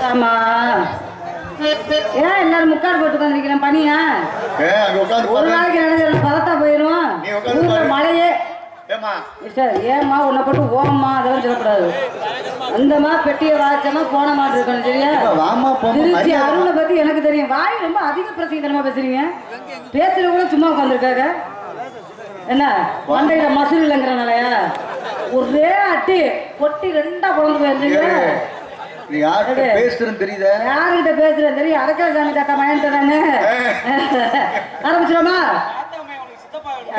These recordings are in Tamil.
ஆமா ஏன் எல்லாரும் முக்காடு போட்டு உட்காந்துருக்கிறேன் பனியா ஒரு நாளைக்கு நினைச்சு பதத்தா போயிடும் மழையே ஏமா உன்னை போட்டு ஓமா அதெல்லாம் சொல்லக்கூடாது அந்தமா பெட்டியை வாய்ச்சமா போன மாட்டு இருக்கணும் சரியா திருச்சி அருணை பத்தி எனக்கு தெரியும் வாய் ரொம்ப அதிக பிரசங்கமா பேசுறீங்க பேசுறவங்க சும்மா உட்காந்துருக்காங்க என்ன மண்டையில மசூல் இல்லைங்கிறனாலயா ஒரே அட்டி கொட்டி ரெண்டா குழந்தை போயிருந்தீங்க யாருக்கிட்ட பேசுறேன் தெரியும் அரக்கல் சாமி தாத்தா மயன்ட்டு தானே ஆரம்பிச்சிடமா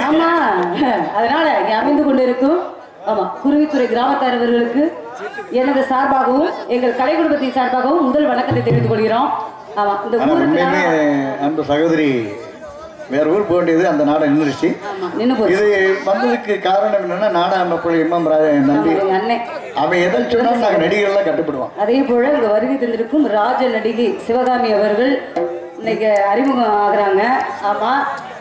ஆமா அதனால இங்க அமைந்து கொண்டு இருக்கும் ஆமா குருவித்துறை கிராமத்தாரவர்களுக்கு எனது சார்பாகவும் எங்கள் கலை குடும்பத்தின் சார்பாகவும் முதல் வணக்கத்தை தெரிவித்துக் கொள்கிறோம். ஆமா இந்த ஊருக்கு அன்பு சகோதரி வேற ஊர் போக வேண்டியது அந்த நாடை நின்றுச்சு. இது வந்ததுக்கு காரணம் என்னன்னா நாடக இமாம் நம்பி அவன் எதை சொன்னாலும் நாங்கள் நடிகர்கள்லாம் கட்டுப்படுவோம். அதே போல இங்க வருகை தந்திருக்கும் ராஜ நடிகை சிவகாமி அவர்கள் இன்னைக்கு அறிமுகம் ஆகுறாங்க. ஆமா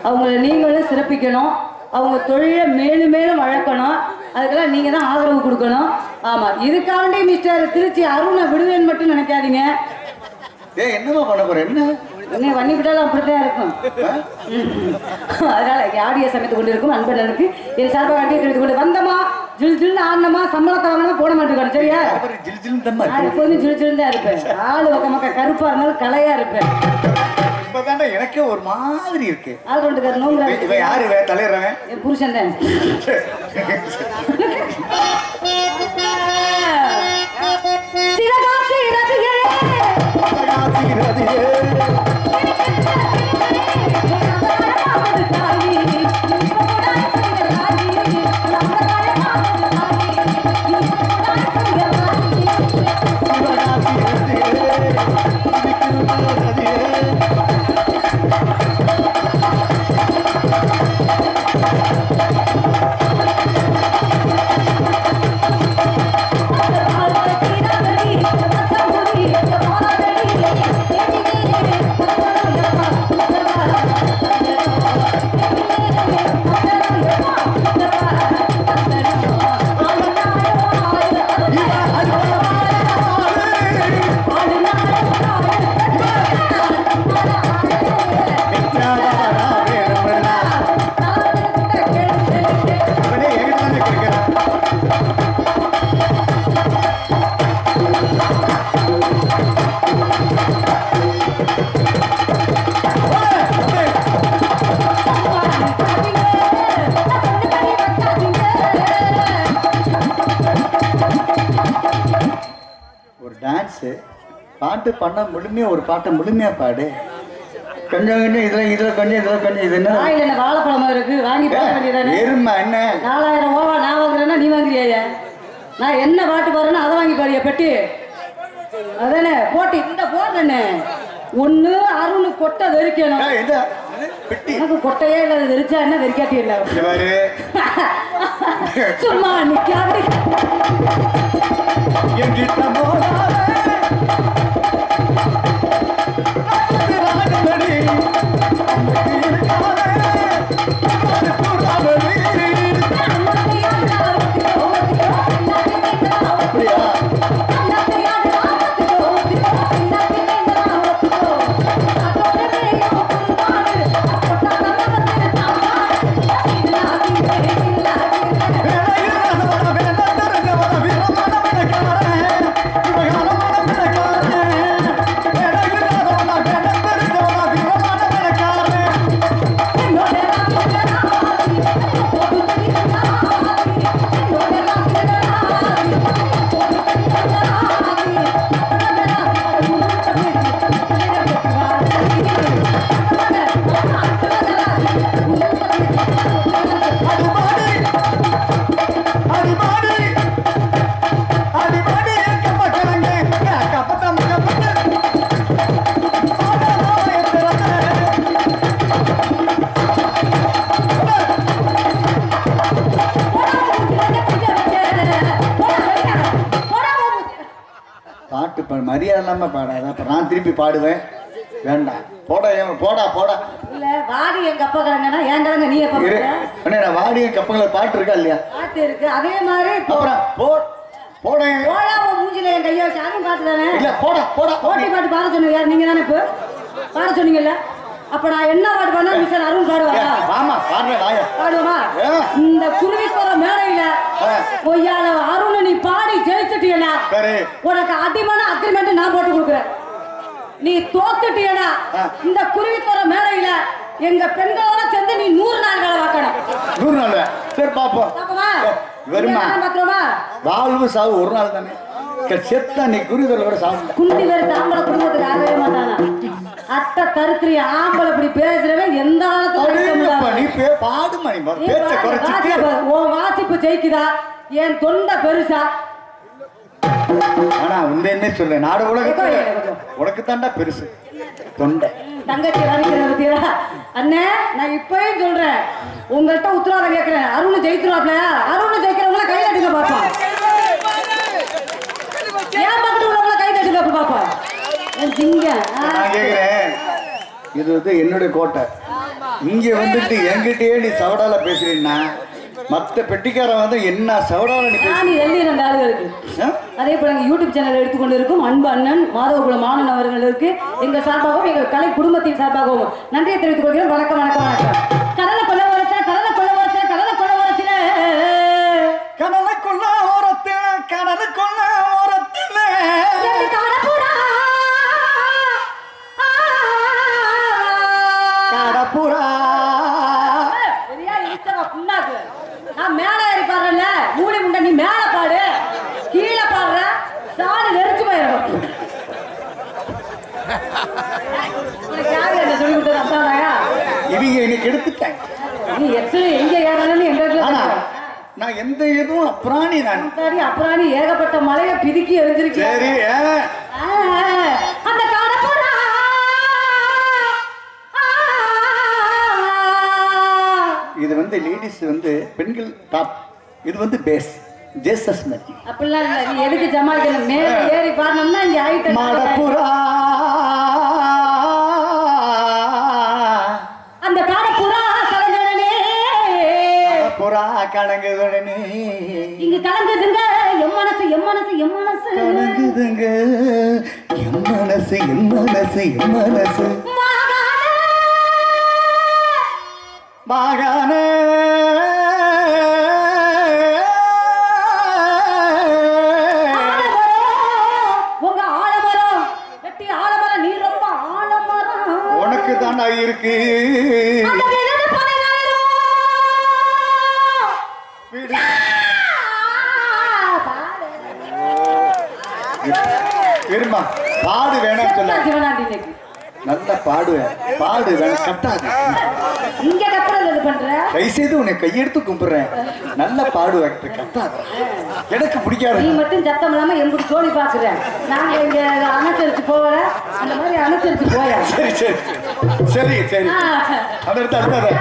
அவங்கள நீங்களும் சிறப்பிக்கணும், அவங்க தொழிலை மேலும் மேலும் வளர்க்கணும், அதுக்கெல்லாம் நீங்க தான் ஆதரவு கொடுக்கணும். ஆமா இதுக்காண்டி மிஸ்டர் திருச்சி அருணை விடுவேன்னு மட்டும் நினைக்காதீங்க. என்னமா பண்ண போற என்ன வண்ணி விட்டாலும் அப்படித்தான் இருக்கும். அதனால ஆடிய சமைத்து கொண்டு இருக்கும் அன்பர்களுக்கு என் சார்பாக ஆடியை தெரிவித்து கொண்டு வந்தமா ஜில் ஜில்னு ஆடணுமா சம்பளத்தை வாங்கினா போட மாட்டேங்க சரியா? எப்போதும் ஜில் ஜில் தான் இருப்பேன். ஆளு பக்க கருப்பா இருந்தாலும் கலையா இருப்பேன். எனக்கே ஒரு மாதிரி இருக்கு. ஆள் கொண்டு நோங்க யாரு தலையிறவன் என் புருஷன் தான். பாட்டு பண்ண முழுமையா ஒரு பாட்டை முழுமையா பாடு. கொஞ்சம் கொஞ்சம் இதுல கொஞ்சம் இது என்ன வாழைப்பழமா இருக்கு வாங்கி எருமை என்ன 4000 ரூபா நான் வாங்குறேன்னா நீ வாங்குறியா? நான் என்ன பாட்டு பாடுறேன்னா அதை வாங்கி பாடியா பெட்டி அதானே போட்டு இந்த போடுறேன்னு ஒண்ணு அருணு கொட்டை வெறிக்கணும். எனக்கு கொட்டையே இல்லாத வெறிச்சா என்ன வெறிக்காட்டி இல்ல சும்மா நிக்காது மரியாதை இல்லாம பாடாத. அப்புறம் நான் திருப்பி பாடுவேன். வேண்டாம் போடா போடா இல்ல வாடி என் கப்ப கலங்கனா ஏன் கலங்க நீ எப்ப அண்ணே நான் வாடி என் கப்பங்கள பாட்டு இருக்கா இல்லையா? பாட்டு இருக்கு. அதே மாதிரி அப்புறம் போடா போடா மூஞ்சில என் கைய வச்சு அதுவும் பாட்டு தானே. இல்ல போடா போடா போட்டி பாட்டு பாட சொன்னீங்க யார் நீங்க தானே இப்போ பாட சொன்னீங்கல்ல அப்ப நான் என்ன பாட்டு பண்ணா மிஸ்டர் அருண் பாடுவாரா ஆமா பாடுறேன் பாடுவா இந்த குருவிக்குற மேடையில பொய்யால அருண் நீ பாடி ஜெயிச்சிட்டீனா உனக்கு அதிகமான அக்ரிமெண்ட் நான் போட்டு கொடுக்குறேன் நீ தோத்துட்டீனா இந்த குருவிக்குற மேடையில எங்க பெண்களோட சேர்ந்து நீ 100 நாள் வேலை பார்க்கணும் 100 நாள் சரி பாப்போம் வருமா வாழ்வு சாவு ஒரு நாள் தானே செத்தா நீ குருவிகளோட சாவு குண்டி வேறு தாம்பளை குடும்பத்துக்கு ஆகவே மாட்டானா அத்தை கருத்திரி ஆம்பளை இப்படி பேசுறவன் எந்த காலத்துல நீ பாடுமா நீ பேச்ச குறைச்சிட்டு உன் வாசிப்பு ஜெயிக்குதா என் தொண்டை பெருசா ஆனா உண்மையுமே சொல்ல நாடு உலகத்துல உனக்கு தாண்டா பெருசு தொண்டை தங்கச்சி வரைக்கிற பத்தியா அண்ணே நான் இப்பயும் சொல்றேன் உங்கள்கிட்ட உத்தரவாதம் கேட்கிறேன் அருண் ஜெயித்துருவாப்ல அருண் ஜெயிக்கிறவங்கள கை தட்டுங்க பாப்பா ஏன் பக்கத்து உள்ளவங்கள கை தட்டுங்க பாப்பா நான் கேக்குறேன் இது வந்து என்னுடைய கோட்டை இங்க வந்துட்டு என்கிட்டயே நீ சவடால பேசுறீன்னா மத்த பெட்டிக்காரன் வந்து என்ன சவடால நீ பேசி ரெண்டு ஆளுகளுக்கு அதே போல எங்க யூடியூப் சேனல் எடுத்துக்கொண்டு இருக்கும் அன்பு அண்ணன் மாதவகுலம் மாணவன் அவர்களுக்கு எங்க சார்பாகவும் எங்கள் கலை குடும்பத்தின் சார்பாகவும் நன்றியை தெரிவித்துக் கொள்கிறேன் வணக்கம் வணக்கம் வணக்கம் கடலை கொள்ள ஓரத்தில் கடலை கொள்ள ஓரத்தில் கடலை கொள்ள ஓரத்தில் கடலை கொள்ள ஓரத்தில் கடலை கொள்ள ஓரத்தில் கடப்புறா நான் மேல ஏறி பாடுறேன்ல மூடி முண்டை நீ மேல பாடு கீழே பாடுற சாடு நெரிச்சு போயிடும் சொல்லி கொடுத்தது அப்பாடாயா இவங்க இன்னைக்கு எடுத்துட்டேன் நீ எத்தனை எங்க ஏறணும்னு எங்க நான் எந்த இதுவும் அப்புறாணி நான் அப்புறாணி ஏகப்பட்ட மலையை பிதுக்கி எரிஞ்சிருக்கேன் சரி அந்த கடப்புறா இது வந்து லேடிஸ் வந்து பெண்கள் டாப் இது வந்து பேஸ் ஜேசஸ் மாதிரி அப்படிலாம் இல்ல நீ எதுக்கு ஜமாலிக்கணும் மேல ஏறி பாடணும்னா இங்க ஐட்டம் மடப்புறா அந்த கடப்புறா கலங்குடனே புறா கலங்குடனே இங்க கலங்குதுங்க எம் மனசு எம் மனசு எம் மனசு கலங்குதுங்க எம் மனசு எம் மனசு எம் மனசு மாகாண உங்க ஆலமரம் வெட்டி ஆலமரம் நீ ரொம்ப ஆலமரம் உனக்கு தாண்டா இருக்கு பெருமா பாடு வேணாம் சொல்ல நல்லா பாடுவேன் பாடு வேணும் கட்டாது இங்க கத்துறது பண்ற கை செய்து உன்னை கையெடுத்து கும்பிடுறேன் நல்லா பாடுவேன் கட்டாது எனக்கு பிடிக்காது நீ மட்டும் சத்தம் இல்லாம எங்க தோணி பாக்குறேன் நாங்க இங்க அனுசரிச்சு போவல அந்த மாதிரி அனுசரிச்சு போய சரி சரி சரி சரி அடுத்த அடுத்த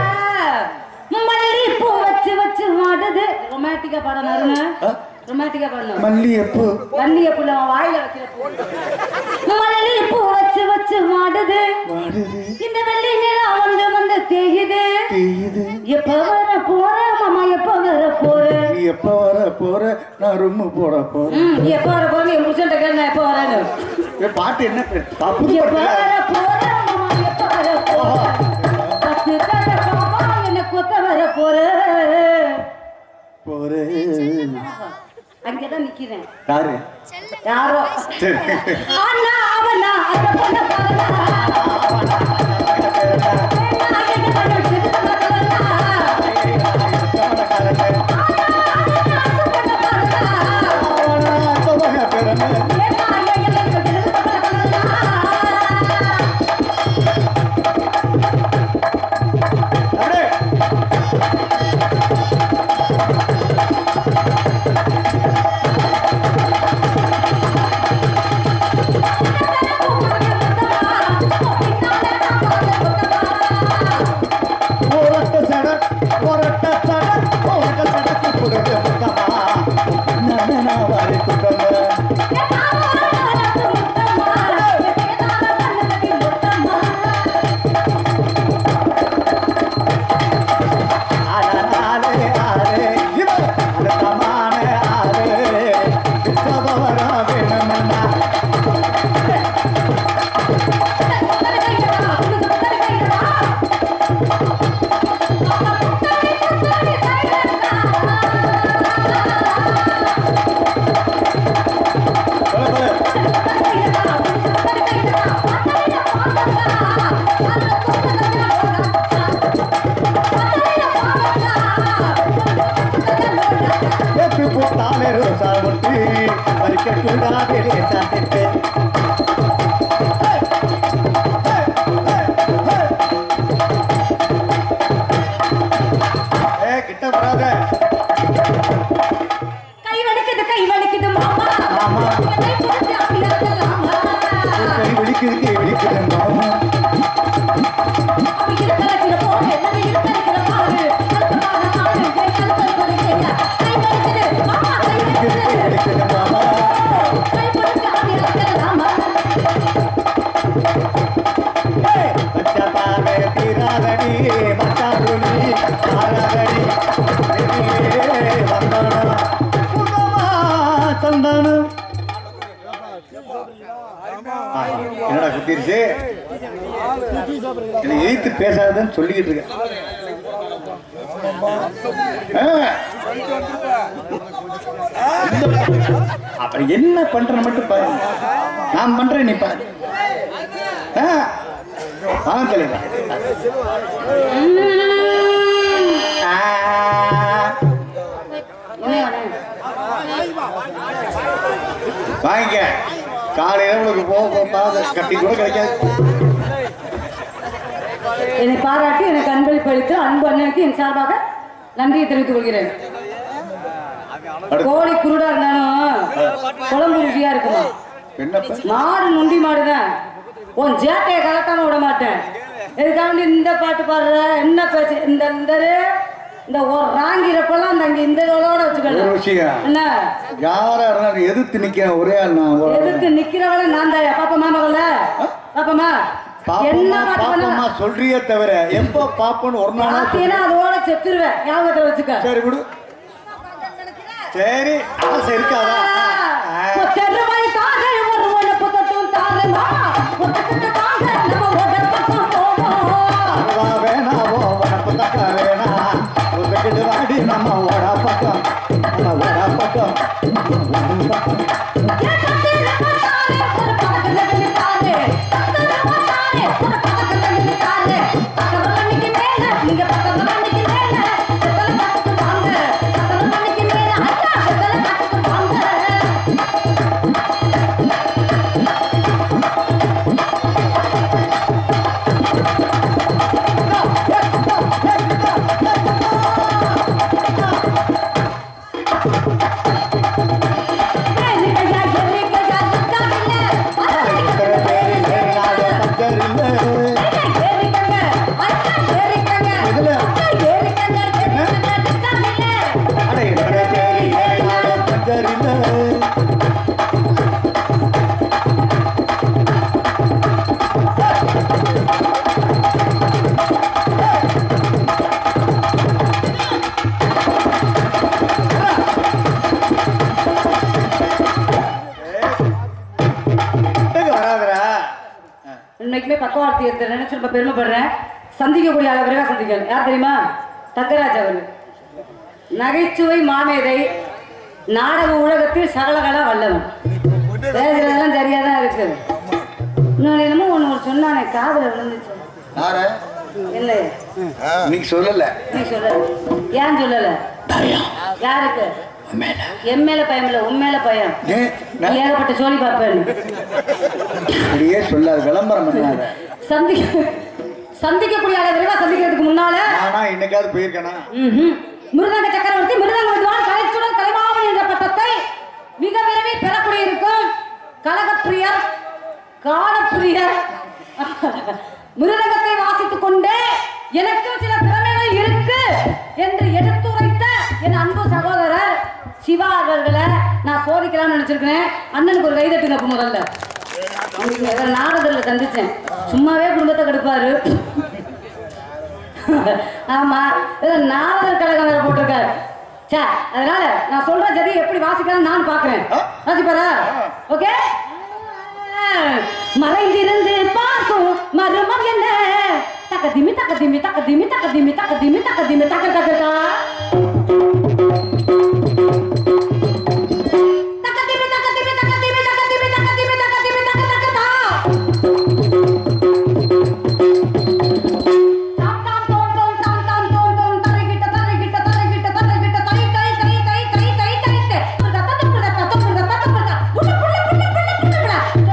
மல்லி பூ வச்சு வச்சு மாடுது ரொமான்டிக்கா பாடணும் ரொமான்டிக்கா பாடணும் மல்லிகைப்பூ மல்லிகைப்பூல வாயில வைக்கிற பூ மல்லி பூ வச்சு வச்சு மாடுது இந்த வெள்ளி நிலா வந்து வந்து தேயுது எப்ப வர போற மாமா எப்ப வர போற நீ எப்ப வர போற நான் ரொம்ப போட போறேன் எப்ப வர போற என் புருஷன் கேள் நான் எப்ப வரேன்னு பாட்டு என்ன பாப்பு எப்ப வர போற மாமா எப்ப வர போற பத்து தடவை பாப்பா என்ன கொத்த வர போற போறே அங்கதான் நிக்கிறேன் யாரு யாரோ அண்ணா அவனா அந்த பொண்ண வேணுமம்மா போட்டாலே ரோசா முட்டி பறிக்க கூடாதே சாத்திட்டு கிட்ட வராத கை வலிக்குது மாமா கை பிடிச்சு அப்படியெல்லாம் கை வலிக்குது மாமா என்னடா குத்திருச்சு எய்த்து பேசாதன்னு சொல்லிக்கிட்டு இருக்கேன் அப்புறம் என்ன பண்ற மட்டும் பாரு நான் பண்றேன் நீ பாரு தலைவா வாங்கிக்க காலையில உங்களுக்கு போக கட்டி கூட கிடைக்காது என்னை பாராட்டி எனக்கு அன்பளிப்பு அளித்து அன்பு அண்ணனுக்கு என் சார்பாக நன்றியை தெரிவித்துக் கொள்கிறேன். கோழி குருடா இருந்தாலும் குழம்பு ருசியா இருக்குமா? மாடு நுண்டி மாடுதான். உன் ஜேட்டையை கலக்காம விட மாட்டேன். எதுக்காக இந்த பாட்டு பாடுற என்ன பேச்சு? இந்த ஒரு ராங்கிறப்பெல்லாம் இந்த இதோட வச்சுக்கணும். என்ன யாரா இருந்தாலும் எதிர்த்து நிக்கிற ஒரே ஆள் நான். எதிர்த்து நிக்கிறவள நான் தாயா? பாப்பமா மகள பாப்பமா பாப்பமா சொல்றியே தவிர எப்ப பாப்பன்னு ஒரு நாள் அதோட செத்துருவேன். ஞாபகத்தை வச்சுக்க. சரி விடு. சரி ஆசை இருக்காதா? நம்ம ஓடா பக்கம் ஓடா பக்கம் பக்கவார்த்தி எடுத்து நினைச்சு ரொம்ப பெருமைப்படுறேன். சந்திக்கக்கூடிய அளவு விரைவாக சந்திக்கணும். யார் தெரியுமா? தங்கராஜ் அவர். நகைச்சுவை மாமேதை, நாடக உலகத்தில் சகலகல வல்லவன். பேசுறதெல்லாம் சரியாதான் இருக்கு. இன்னொரு என்னமோ ஒண்ணு சொன்னானே காதல விழுந்துச்சு. இல்ல நீ சொல்லல. நீ சொல்லல. ஏன் சொல்லல? யாருக்கு? என் மேல பயம் இல்ல, உன் மேல பயம். ஏகப்பட்ட சோழி பாப்பேன். சொல்லாது விளம்பரம் பண்ணாத. சந்திக்கக்கூடிய அளவு விரைவா சந்திக்கிறதுக்கு முன்னால இன்னைக்காவது போயிருக்கேனா? மிருதங்க சக்கரவர்த்தி மிருதங்க வித்வான் கலைச்சுடன் கலைமாமணி என்ற பட்டத்தை மிக விரைவில் பெறக்கூடிய இருக்கும் கலகப்பிரியர் காணப்பிரியர் மிருதங்கத்தை வாசித்துக் கொண்டே எனக்கும் சில திறமைகள் இருக்கு என்று எடுத்துரைத்த என் அன்பு சகோதரர் சிவா அவர்களை நான் சோதிக்கலாம்னு நினைச்சிருக்கிறேன். அண்ணனுக்கு ஒரு கைதட்டுங்க முதல்ல. நாரதர்ல சந்திச்சேன். சும்மாவே குடும்பத்தை கெடுப்பாரு. ஆமா நாரதர் கழகம் போட்டிருக்காரு. சார் அதனால நான் சொல்ற ஜதி எப்படி வாசிக்கலாம் நான் பாக்குறேன். வாசிப்பாரா? ஓகே. மறைந்திருந்து பார்க்கும் மருமம் என்ன தக்கதிமி தக்கதிமி தக்கதிமி தக்கதிமி தக்கதிமி தக்கதிமி தக்க தக்கதா தக்கதிமி தக்கதிமி தக்கதிமி தக்கதிமி தக்கதிமி தக்கதிமி தக்க தக்கதா தாம் தாம் தோம் தோம் தாம் தாம் தோம் தோம் தரைகிட்ட தரைகிட்ட தரைகிட்ட தரைகிட்ட தை தை தை தை தை தை தை புரத பத புரத பத புரத பத புரத புள்ள புள்ள புள்ள புள்ள புள்ள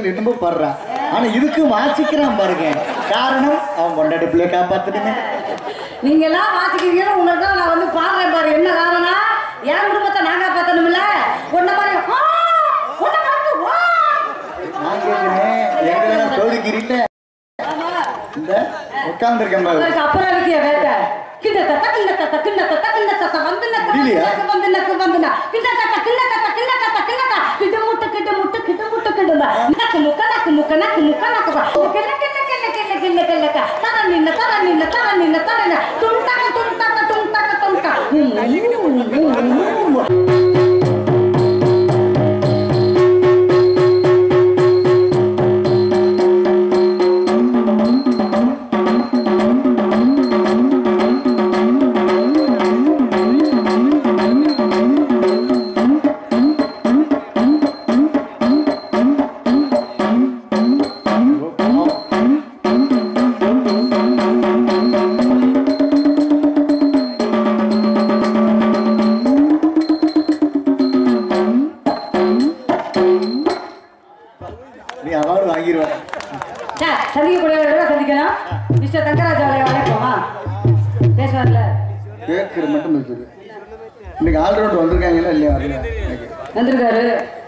என்னமோ படுறான். ஆனா இதுக்கு வாசிக்கிறான் பாருங்க. காரணம் அவன் பொண்டாட்டி பிள்ளைய காப்பாத்துட்டுமே. நீங்க எல்லாம் வாசிக்கிறீங்க, உங்களுக்கு நான் வந்து பாடுறேன் பாரு. என்ன காரணம்? என் குடும்பத்தை நான் காப்பாத்தணும்ல. ஒன்ன மாதிரி நான் கேட்கிறேன், எங்க சோதிக்கிறீங்க இந்த உட்கார்ந்துருக்கேன் பாரு. அப்புறம் இருக்கிய வேட்ட கிண்ட தட்ட கிண்ட தட்ட கிண்ட தட்ட கிண்ட தட்ட வந்து நக்கு வந்து நக்கு வந்து கிண்ட தட்ட கிண்ட தட்ட கிண்ட தட்ட கிண்ட தட்ட கிட்ட முட்டு கிட்ட முட்டு கிட்ட முட்டு கிட்ட நக்கு முக்க நக்கு முக்க நக்கு முக்க நக்கு கிண்ண கிண்ண கிண்ண கிண்ண கிண்ண கிண்ண தர நின்ன தர நின்ன தர நின்ன தர நின்ன துண்டாக்க துண்டாக்க துண்டாக்க துண்டாக்க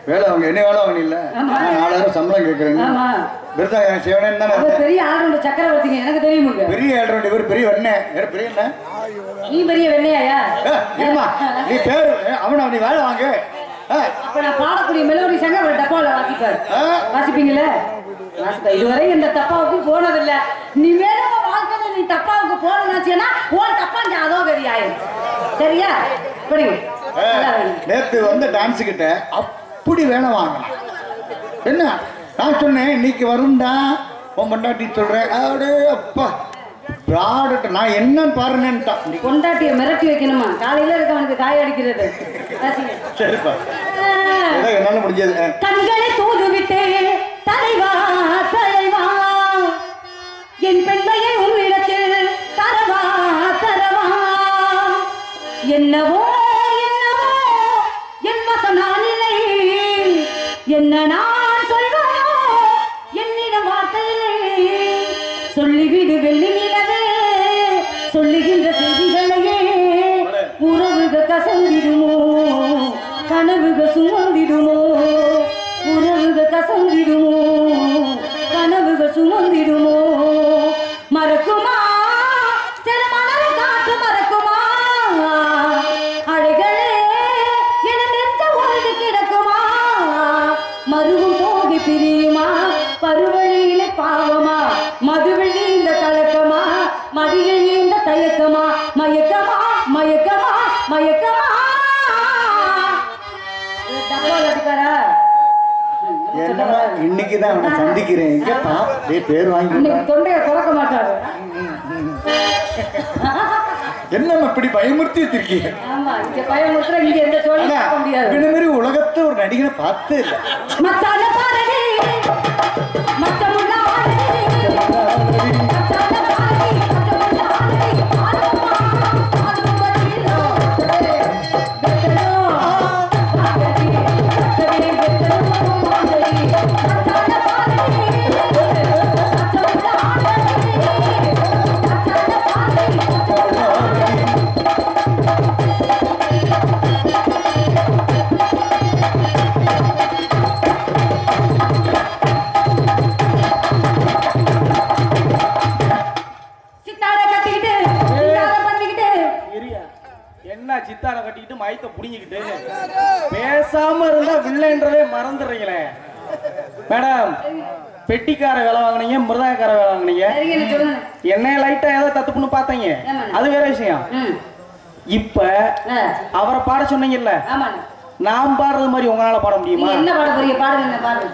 வேலை அவங்க என்ன வேலை அவங்க இல்ல. நான் 4000 சம்பளம் கேட்கிறேன். பெரிய ஆல்ரவுண்டர் சக்கரவர்த்திங்க, எனக்கு தெரியுமுங்க. பெரிய ஆல்ரவுண்டர் இவர் பெரிய வெண்ணெய். பெரிய என்ன நீ பெரிய வெண்ணையா? நீ பேரு அவன் நீ வேலை வாங்க. அப்ப நான் பாடக்கூடிய மெலோடி சங்க ஒரு டப்பாவில் வாசிப்பாரு. வாசிப்பீங்கல்ல? இதுவரை இந்த தப்பாவுக்கு போனதில்ல. நீ வேணும் வாழ்க்கையில நீ தப்பாவுக்கு போனாச்சுன்னா ஓன் தப்பா அதோ பெரிய ஆயிரும். சரியா? நேத்து வந்து டான்ஸ் கிட்ட அப்படி வேலை வாங்கலாம். என்ன நான் சொன்னேன், இன்னைக்கு வரும்டா உன் பொண்டாட்டி சொல்றேன். அப்பா நான் என்னன்னு பாருங்கன்ட்டான். பொண்டாட்டிய மிரட்டி வைக்கணுமா? காலையில இருக்கவனுக்கு காய அடிக்கிறது. சரிப்பா, என்னால முடிஞ்சது. கண்களை தூது விட்டு தலைவா தலைவா என் பெண்மையை உன்னிடத்தில் தரவா தரவா என்னவோ என்னவோ என் வசம் நான் இல்லை என்ன நான் சொல்வாயோ என்னிடம் வார்த்தையிலே சொல்லிவிடு வெள்ளி நிலவே சொல்லுகின்ற செய்திகளையே உறவுகள் கசந்திடுமோ கனவுகள் சுமந்திடுமோ உறவுகள் கசந்திடுமோ கனவுகள் சுமந்திடுமோ மறக்குமா சிறமணம் காற்று மறக்குமா அழைகளே என நெஞ்ச ஒழுது கிடக்குமா மருவும் போகி பிரியுமா பருவழியிலே பாவமா மதுவில் நீந்த கலக்கமா மதியில் நீந்த தயக்கமா மயக்கமா மயக்கமா மயக்கமா இன்னைக்குதான் அவனை சந்திக்கிறேன். பேர் வாங்கி தொண்டையை திறக்க மாட்டாரு. என்ன இப்படி பயமுறுத்தி வச்சிருக்கீங்க? உலகத்தை ஒரு நடிகனை பார்த்தே இல்லை. பேசாம இருந்தா வில்லைன்றதே மறந்துடுறீங்களே மேடம். பெட்டிக்கார வேலை வாங்கினீங்க, மிருதகார வேலை வாங்கினீங்க, என்ன லைட்டா ஏதோ தத்துப்புன்னு பாத்தீங்க, அது வேற விஷயம். இப்ப அவரை பாட சொன்னீங்கல்ல, நான் பாடுறது மாதிரி உங்களால பாட முடியுமா? என்ன பாட போறீங்க? பாடுங்க, பாடுங்க.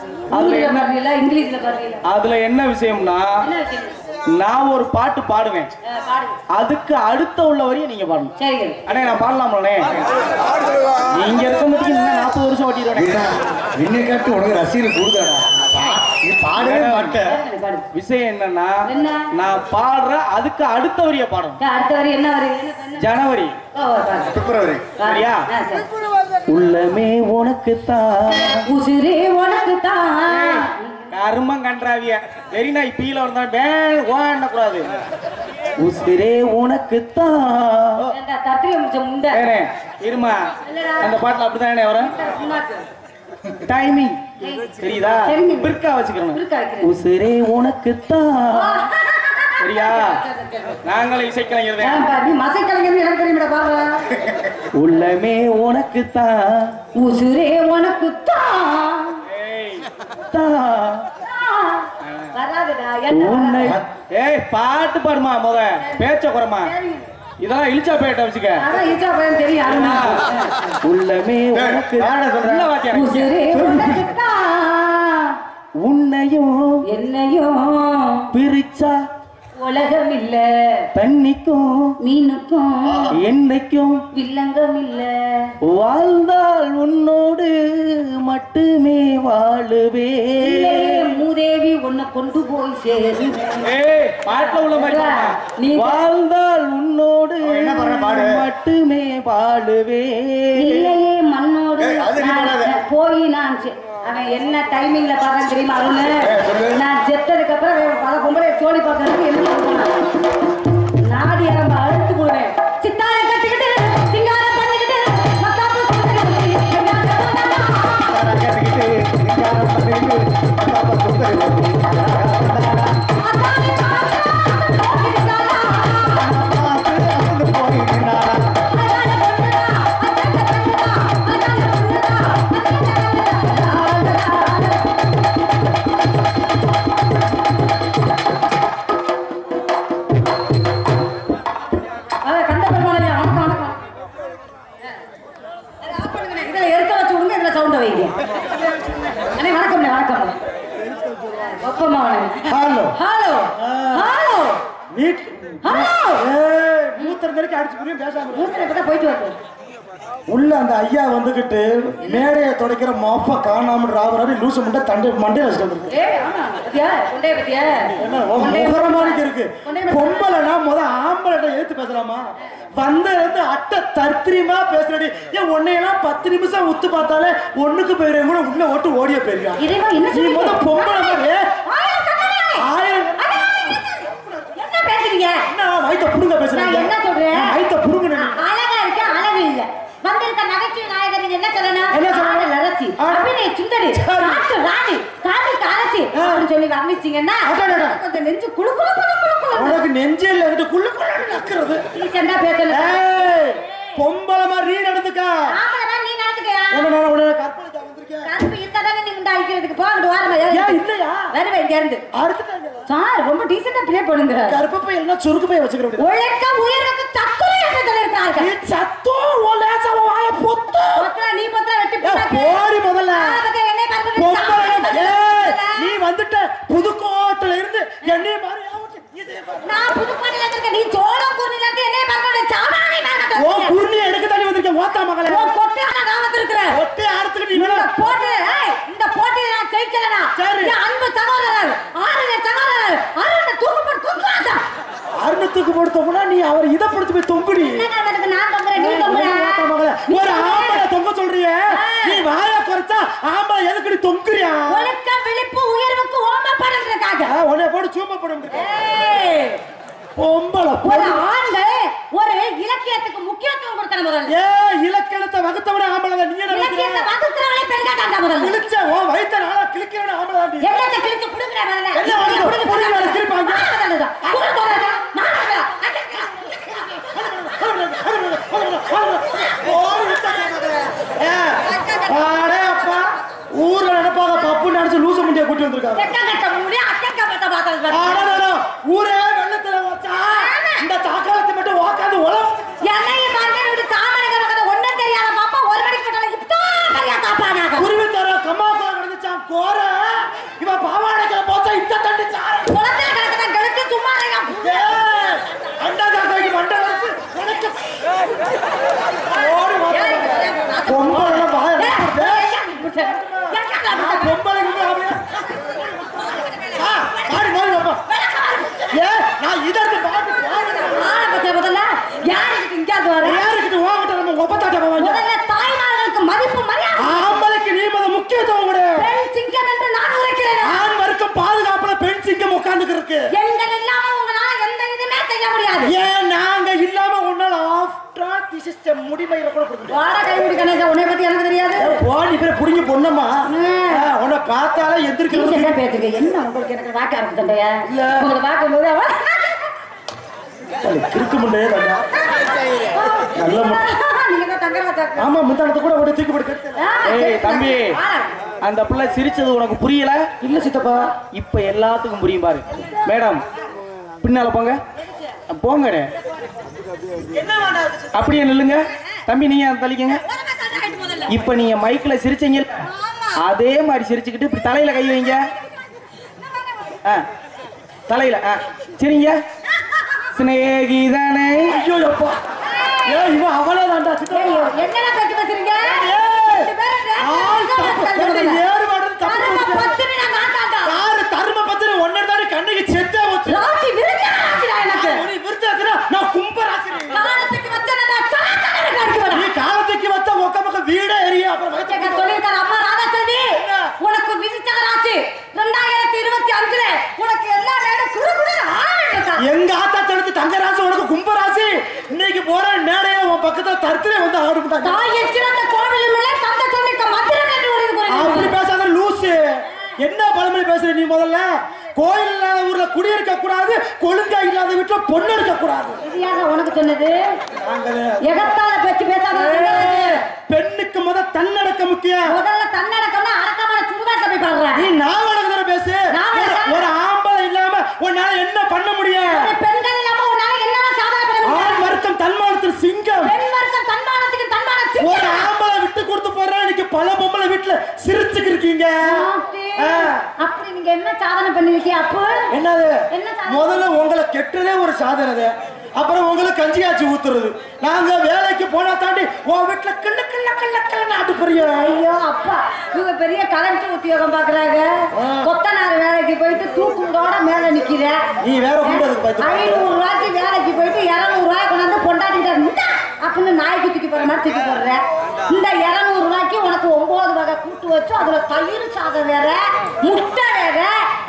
இங்கிலீஷ்ல பாடுறீங்க. அதுல என்ன விஷயம்னா, நான் ஒரு பாட்டு பாடுவேன், அதுக்கு அடுத்த உள்ள வரையும் நீங்க பாடணும். சரி அண்ணே, நான் பாடலாம்லண்ணே? நீங்க இருக்கும்போது 40 வருஷம் ஓட்டிடுவேன். என்ன கேட்டு உனக்கு ரசீது கொடுத்தாடா, நீ பாடவே மாட்டேன். விஷயம் என்னன்னா, நான் பாடுறேன், அதுக்கு அடுத்த வரிய பாடணும். அடுத்த வரி என்ன வரி? ஜனவரி, பிப்ரவரி. சரியா? உள்ளமே உனக்கு தான், உசிரே உனக்கு தான். கருமம் கன்றாவிய வெறி நாய் பீல வந்தா வேண கூடாது. உசிரே உனக்கு தான். தட்டில முடிச்ச முண்டை இருமா, அந்த பாட்டுல அப்படிதான் வரும். டைமிங் தெரியுதா? பிற்கா வச்சுக்கிறோம். உசிரே உனக்கு தான், சரியா? நாங்களும் இசைக்கலைஞர். உள்ளமே உனக்கு தான், உசிரே உனக்கு தான். பாட்டு பாடுமா, முத பேச்ச குறமா, இதெல்லாம் இழிச்சா பேட்ட வச்சுக்க. உள்ளமே உனக்கு உன்னையும் என்னையும் பிரிச்சா உலகம் இல்ல, தண்ணிக்கும் மீனுக்கும் என்னைக்கும் வில்லங்கம் இல்ல. வாழ்ந்தால் உன்னோடு மட்டுமே வாழுவே. மூதேவி உன்னை கொண்டு போய் சேரு. பாட்டுல உள்ள மாதிரி வாழ்ந்தால் உன்னோடு மட்டுமே வாழுவே. இல்லையே மண்ணோடு போய் நான் அவன் என்ன டைமிங்ல பாக்க தெரியுமா? நான் செத்ததுக்கு அப்புறம் பல பொம்பளை சோழி பார்க்கறதுக்கு என்ன நாடி நம்ம அழுத்து போறேன். சித்தாய கட்டிக்கிட்டு சிங்காரம் பண்ணிக்கிட்டு உள்ள அந்த ஐயா வந்துகிட்டு மேடைய துடைக்கிற மொப்ப காணாம ராவராடி லூசு முட்டை தண்டை மண்டையில வச்சுட்டு இருக்கு. பொம்பளைனா முத ஆம்பளை எடுத்து பேசலாமா? வந்த இருந்து அட்டை தர்த்திரியமா பேசுறடி. ஏன் உன்னையெல்லாம் 10 நிமிஷம் உத்து பார்த்தாலே ஒண்ணுக்கு போயிரு கூட உள்ள ஓட்டு ஓடிய போயிருக்கா. நீ முத பொம்பளை மாதிரி வயிற்ற புடுங்க பேசுறீங்க. என்ன சொல்றேன்? வயிற்ற புடுங்க. அழகா இருக்க, அழகு இல்ல. வந்திருக்க நகைச்சுவை நாயகர் என்ன சொல்லணும்? என்ன சொல்லணும்? லரசி, அபிநய சுந்தரி, காட்டு ராணி, காட்டுக்கு அரசி அப்படின்னு சொல்லி வர்ணிச்சீங்கன்னா கொஞ்சம் நெஞ்சு குளு குளு குளு குளு குளு. உனக்கு நெஞ்சே இல்ல, குளு குளு நக்குறது. நீ செண்டா பேசல. பொம்பளை மாதிரி நீ நடந்துக்கா. ஆம்பளை நீ நடந்துக்கயா? என்ன நான் உடனே கற்பனை வந்திருக்கேன். கற்பு இருக்கதானே நீ முண்டா அடிக்கிறதுக்கு போங்கடு வாரமா. ஏன் இல்லையா? வருவே இங்க இருந்து. அடுத்து சார் ரொம்ப டீசென்ட்டா ப்ளே பண்ணுங்க. கற்பப்பை எல்லாம் சுருக்கு போய் வச்சுக்கிறோம். உழைக்க உயர்வுக்கு தக்குறை என்று சொல்லிருக்காங்க. நீ சத்தோ ஓலேசா வாய பொத்து. பொத்தா நீ பொத்தா வெட்டி போடா. போடி முதல்ல. என்னை பார்த்து நீ வந்துட்ட புதுக்கோட்டையில இருந்து என்னைய மாதிரி நான் புதுக்கோட்டையில இருக்கேன். நீ சோளம் குர்னில இருந்து என்னை பார்த்து சாமானி மாதிரி. ஓ குர்னி எடுக்க தண்ணி வந்திருக்க ஓத்தா மகளே. ஓ கொட்டையால நான் வந்திருக்கேன். கொட்டை அறுத்துட்டு நீ வேற போடு. இந்த போட்டியை நான் ஜெயிக்கலனா இந்த அன்பு சகோதரர் ஆறுன சகோதரர் அருண தூக்கு போடுத்தோம்னா நீ அவர் இத பிடிச்சு போய் தொங்குடி. நான் தொங்குறேன், நீ தொங்குற. ஒரு ஆம்பளை தொங்க சொல்றிய, நீ வாய குறைச்சா ஆம்பளை எதுக்கு நீ தொங்குறியா? ஒழுக்க விழிப்பு உயர்வுக்கு ஓம பண்றதுக்காக உன்னை போடு சூம போடு. பொம்பளை ஒரு ஆண்கள் ஒரு இலக்கியத்துக்கு முக்கியத்துவம் கொடுக்கணும் முதல்ல. இலக்கியத்தை வகுத்தவனே ஆம்பளை தான். நீ என்ன இலக்கியத்தை வகுக்கிறவளே பெண்கள் தான் முதல்ல. கிழிச்ச ஓ வயித்த நாளா கிழிக்கிறவனே ஆம்பளை தான். என்னத்தை கிழிச்சு குடுக்குற முதல்ல. என்ன வந்து புடிங்க கிழிப்பாங்க. கூட்டி வந்திருக்காங்க. ஊரே வெள்ளத்துல வச்சா இந்த சாக்காலத்தை மட்டும் உக்காந்து உழவு குருவி தர கம்மாக்குள்ள கிடந்துச்சான் கோர இவன் பாவாடைக்குள்ள போச்சா இந்த தண்டு சார அண்டா காக்காய்க்கு மண்டை வச்சு உனக்கு ஓடி பொம்பளை நான் இதற்கு பாட்டு யாருக்கு இங்காது வர யாருக்கு ஓங்கிட்ட நம்ம ஒப்பத்தாட்ட போவாங்க தாய்மார்களுக்கு மதிப்பு மரியாதை ஆம்பளைக்கு நீ முக்கியத்துவம் கொடு பெண் சிங்கம் என்று நான் உரைக்கிறேன் ஆண் வர்க்கம் பாதுகாப்புல பெண் சிங்கம் உட்கார்ந்துக்கு இருக்கு எங்கள் இல்லாம உங்களால எந்த இதுமே செய்ய முடியாது ஏன் நாங்க இல்லாம உன்னால ஆஃப்டர் தி சிஸ்டம் முடிமையில கூட கொடுக்க வாடா கைவிடி கணேசா உன்னை பத்தி எனக்கு தெரியாது போடி பேர் புடிங்க பொண்ணம்மா உன்னை பார்த்தாலே எந்திரிக்கணும் என்ன பேசுங்க என்ன உங்களுக்கு எனக்கு வாக்க ஆரம்பிச்சண்டையா இல்ல உங்களை பார்க்கும்போது கிறுக்கு முண்டையே தாண்டா நல்ல நீங்க தங்கராஜா ஆமா முந்தானத்தை கூட ஒரு தூக்கி போட்டு ஏய் தம்பி அந்த பிள்ளை சிரிச்சது உனக்கு புரியல இல்ல சித்தப்பா இப்ப எல்லாத்துக்கும் புரியும் பாரு மேடம் பின்னால போங்க போங்க அப்படியே நில்லுங்க தம்பி நீங்க தள்ளிக்கங்க இப்ப நீங்க மைக்ல சிரிச்சீங்க அதே மாதிரி சிரிச்சுக்கிட்டு இப்படி தலையில கை வைங்க தலையில சரிங்க சிநேகிதானே ஐயோ அப்பா ஏய் இவன் அவளே தான்டா சித்தப்பா என்னடா பேச்சு பேசுறீங்க ஏறு மாட்டது தப்பு பத்தினி நான் மாட்டாடா யாரு தர்ம பத்தினி ஒன்னே தாடி கண்ணுக்கு செத்தே போச்சு ராசி விருச்சாச்சுடா எனக்கு நீ விருச்சாச்சுனா நான் கும்ப ராசி காலத்துக்கு வச்சனடா சாக்கடை காட்டி வர நீ காலத்துக்கு வச்ச ஒக்க வீடே எரிய அப்புறம் வச்சக்க சொல்லிட்டார் அம்மா ராதாச்செல்வி உனக்கு விதிச்ச ராசி 2025ல உனக்கு எல்லா நேரம் குடுகுடு ஆயிடுதா எங்க ஆத்தா தடுத்து தங்க ராசி உனக்கு கும்ப ராசி இன்னைக்கு போற நேரையில உன் பக்கத்துல தர்த்திலே வந்து ஆடுறாங்க தாயை சிறந்த கோவிலும் இல்ல தந்த சொல்லிக்க மந்திரம் என்று ஒரு இது அப்படி பேசாத லூசு என்ன பழமொழி பேசுற நீ முதல்ல கோயில் இல்லாத ஊர்ல குடியிருக்க கூடாது கொழுங்கா இல்லாத வீட்டுல பொண்ணு இருக்க கூடாது இது யாரா உனக்கு சொன்னது எகத்தால பேச்சு பேசாத பெண்ணுக்கு தன்னடக்க முக்கியம் முதல்ல தன்னடக்கம்னா அடக்கமான சுடுகாட்ட போய் பாருங்க நீ நாவடக்கு பேசு ஒரு ஆம்பளை இல்லாம உன்னால என்ன பண்ண முடியும் பெண்கள் இல்லாம உன்னால என்னவா சாதனை பண்ண முடியும் ஆண் வர்க்கம் தன்மானத்தில் சிங்கம் பெண் வர்க்கம் தன்மானத்துக்கு தன்மான சிங்கம் ஒரு ஆம்பளை விட்டு கொடுத்து போறா இன்னைக்கு பல பொம்பளை வீட்டுல சிரிச்சுக்கு இருக்கீங்க அப்படி நீங்க என்ன சாதனை பண்ணிருக்கீங்க அப்ப என்னது முதல்ல உங்களை கெட்டதே ஒரு சாதனை அப்புறம் உங்களுக்கு கஞ்சி காய்ச்சி ஊத்துறது நாங்க வேலைக்கு போனா தாண்டி உன் வீட்டுல கிள்ள கிள்ள கிள்ள கிள்ள நாட்டு பெரிய ஐயோ அப்பா இவங்க பெரிய கரண்ட் உத்தியோகம் பாக்குறாங்க கொத்தனார் வேலைக்கு போயிட்டு தூக்குண்டோட மேல நிக்கிற நீ வேற 500 ரூபாய்க்கு வேலைக்கு போயிட்டு 200 ரூபாய் கொண்டாந்து பொண்டாட்டிட்டு அப்படின்னு நாய்க்கு தூக்கி போற மாதிரி தூக்கி போடுற இந்த 200 ரூபாய்க்கு உனக்கு 9 வகை கூட்டு வச்சு அதுல தயிர் சாதம் வேற முட்டை வேற